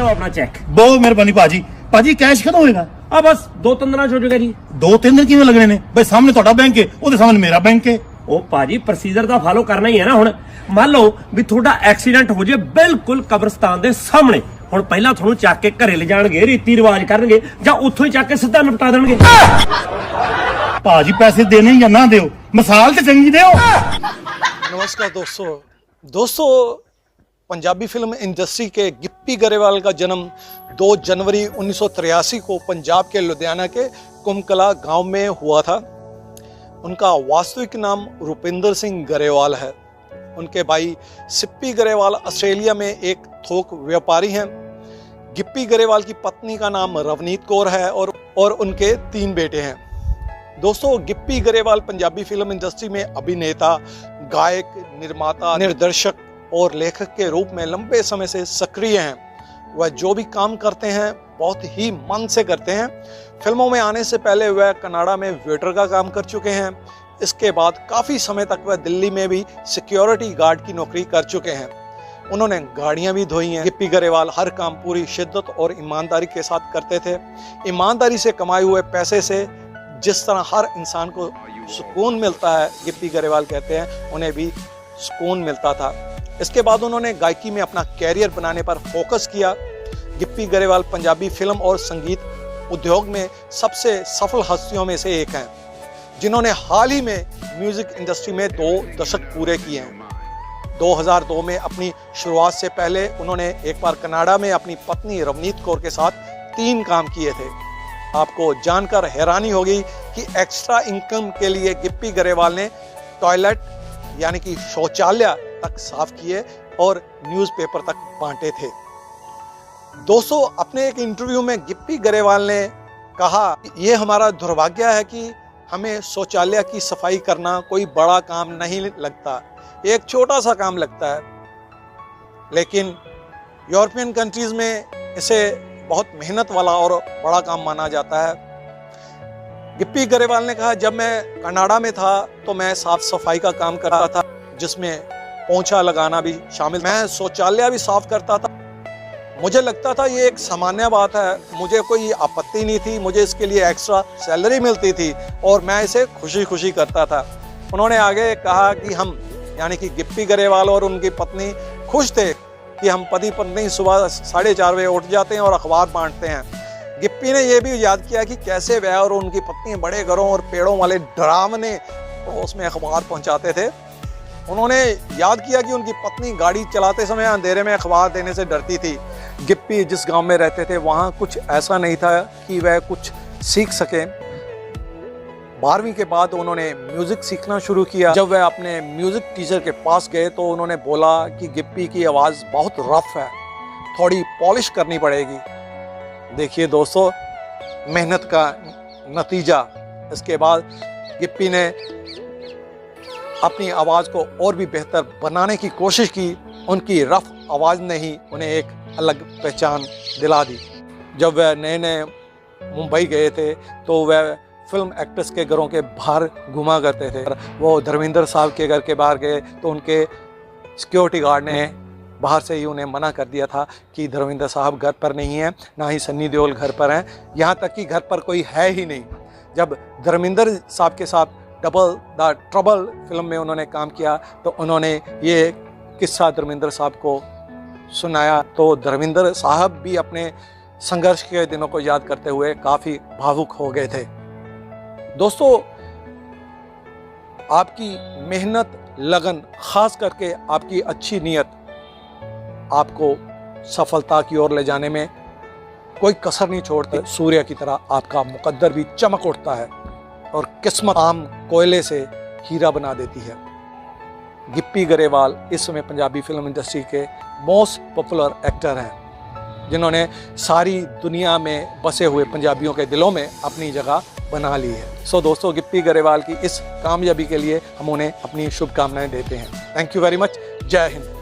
लो अपना चेक। बहुत मेहरबानी भाजी। भाजी कैश कदों होएगा? बस 2-3 दिन हो जाएगा जी। 2-3 दिन किवें लगने ने भाई? सामने ਤੁਹਾਡਾ बैंक है, ਉਹਦੇ सामने मेरा बैंक है। ਉਹ ਭਾਜੀ ਪ੍ਰੋਸੀਜਰ ਦਾ ਫਾਲੋ ਕਰਨਾ ਹੀ ਹੈ ਨਾ। ਹੁਣ ਮੰਨ ਲਓ ਵੀ ਤੁਹਾਡਾ ਐਕਸੀਡੈਂਟ ਹੋ ਜੇ ਬਿਲਕੁਲ ਕਬਰਸਤਾਨ ਦੇ ਸਾਹਮਣੇ, ਹੁਣ ਪਹਿਲਾਂ ਤੁਹਾਨੂੰ ਚੱਕ ਕੇ ਘਰੇ ਲੈ ਜਾਣਗੇ, ਰੀਤੀ ਰਿਵਾਜ ਕਰਨਗੇ, ਜਾਂ ਉੱਥੋਂ ਹੀ ਚੱਕ ਕੇ ਸਿੱਧਾ ਨਿਪਟਾ ਦੇਣਗੇ। ਭਾਜੀ ਪੈਸੇ ਦੇਣੇ ਜਾਂ ਨਾ ਦਿਓ, ਮਿਸਾਲ ਤੇ ਚੰਗੀ ਦਿਓ। नमस्कार दोस्तों, पंजाबी फिल्म इंडस्ट्री के गिप्पी गरेवाल का जन्म 2 जनवरी 1983 को पंजाब के लुधियाना के कुमकला गांव में हुआ था। उनका वास्तविक नाम रुपिंदर सिंह गरेवाल है। उनके भाई सिप्पी गरेवाल ऑस्ट्रेलिया में एक थोक व्यापारी हैं। गिप्पी गरेवाल की पत्नी का नाम रवनीत कौर है और उनके 3 बेटे हैं। दोस्तों, गिप्पी गरेवाल पंजाबी फिल्म इंडस्ट्री में अभिनेता, गायक, निर्माता, निर्देशक और लेखक के रूप में लंबे समय से सक्रिय हैं। वह जो भी काम करते हैं बहुत ही मन से करते हैं। फिल्मों में आने से पहले वह कनाडा में वेटर का काम कर चुके हैं। इसके बाद काफ़ी समय तक वह दिल्ली में भी सिक्योरिटी गार्ड की नौकरी कर चुके हैं। उन्होंने गाड़ियां भी धोई हैं। गिप्पी गरेवाल हर काम पूरी शिद्दत और ईमानदारी के साथ करते थे। ईमानदारी से कमाए हुए पैसे से जिस तरह हर इंसान को सुकून मिलता है, गिप्पी गरेवाल कहते हैं, उन्हें भी सुकून मिलता था। इसके बाद उन्होंने गायकी में अपना कैरियर बनाने पर फोकस किया। गिप्पी गरेवाल पंजाबी फिल्म और संगीत उद्योग में सबसे सफल हस्तियों में से एक हैं, जिन्होंने हाल ही में म्यूजिक इंडस्ट्री में 2 दशक पूरे किए हैं। 2002 में अपनी शुरुआत से पहले उन्होंने एक बार कनाडा में अपनी पत्नी रवनीत कौर के साथ 3 काम किए थे। आपको जानकर हैरानी होगी कि एक्स्ट्रा इनकम के लिए गिप्पी गरेवाल ने टॉयलेट यानी कि शौचालय तक साफ किए और न्यूज़पेपर तक बांटे थे। दोस्तों, अपने एक इंटरव्यू में गिप्पी गरेवाल ने कहा, ये हमारा दुर्भाग्य है कि हमें शौचालय की सफाई करना कोई बड़ा काम नहीं लगता, एक छोटा सा काम लगता है, लेकिन यूरोपियन कंट्रीज में इसे बहुत मेहनत वाला और बड़ा काम माना जाता है। गिप्पी गरेवाल ने कहा, जब मैं कनाडा में था तो मैं साफ सफाई का काम करता था, जिसमें पोंछा लगाना भी शामिल। मैं शौचालय भी साफ करता था। मुझे लगता था ये एक सामान्य बात है, मुझे कोई आपत्ति नहीं थी, मुझे इसके लिए एक्स्ट्रा सैलरी मिलती थी और मैं इसे खुशी खुशी करता था। उन्होंने आगे कहा कि हम यानी कि गिप्पी गरेवाल और उनकी पत्नी खुश थे कि हम पति पत्नी सुबह 4:30 बजे उठ जाते हैं और अखबार बांटते हैं। गिप्पी ने यह भी याद किया कि कैसे वह और उनकी पत्नी बड़े घरों और पेड़ों वाले डरावने उसमें अखबार पहुंचाते थे। उन्होंने याद किया कि उनकी पत्नी गाड़ी चलाते समय अंधेरे में अखबार देने से डरती थी। गिप्पी जिस गांव में रहते थे वहां कुछ ऐसा नहीं था कि वह कुछ सीख सकें। 12वीं के बाद उन्होंने म्यूजिक सीखना शुरू किया। जब वह अपने म्यूजिक टीचर के पास गए तो उन्होंने बोला कि गिप्पी की आवाज़ बहुत रफ है, थोड़ी पॉलिश करनी पड़ेगी। देखिए दोस्तों, मेहनत का नतीजा। इसके बाद गिप्पी ने अपनी आवाज़ को और भी बेहतर बनाने की कोशिश की। उनकी रफ आवाज़ ने ही उन्हें एक अलग पहचान दिला दी। जब वह नए मुंबई गए थे तो वह फिल्म एक्ट्रेस के घरों के बाहर घुमा करते थे। वो धर्मेंद्र साहब के घर के बाहर गए तो उनके सिक्योरिटी गार्ड ने बाहर से ही उन्हें मना कर दिया था कि धर्मेंद्र साहब घर पर नहीं हैं, ना ही सन्नी देओल घर पर हैं, यहाँ तक कि घर पर कोई है ही नहीं। जब धर्मेंद्र साहब के साथ डबल द ट्रबल फिल्म में उन्होंने काम किया तो उन्होंने ये किस्सा धर्मेंद्र साहब को सुनाया तो धर्मेंद्र साहब भी अपने संघर्ष के दिनों को याद करते हुए काफ़ी भावुक हो गए थे। दोस्तों, आपकी मेहनत, लगन, खास करके आपकी अच्छी नीयत आपको सफलता की ओर ले जाने में कोई कसर नहीं छोड़ती। सूर्य की तरह आपका मुकद्दर भी चमक उठता है और किस्मत आम कोयले से हीरा बना देती है। गिप्पी गरेवाल इस समय पंजाबी फिल्म इंडस्ट्री के मोस्ट पॉपुलर एक्टर हैं, जिन्होंने सारी दुनिया में बसे हुए पंजाबियों के दिलों में अपनी जगह बना ली है। सो दोस्तों, गिप्पी गरेवाल की इस कामयाबी के लिए हम उन्हें अपनी शुभकामनाएं देते हैं। Thank you very much. जय हिंद।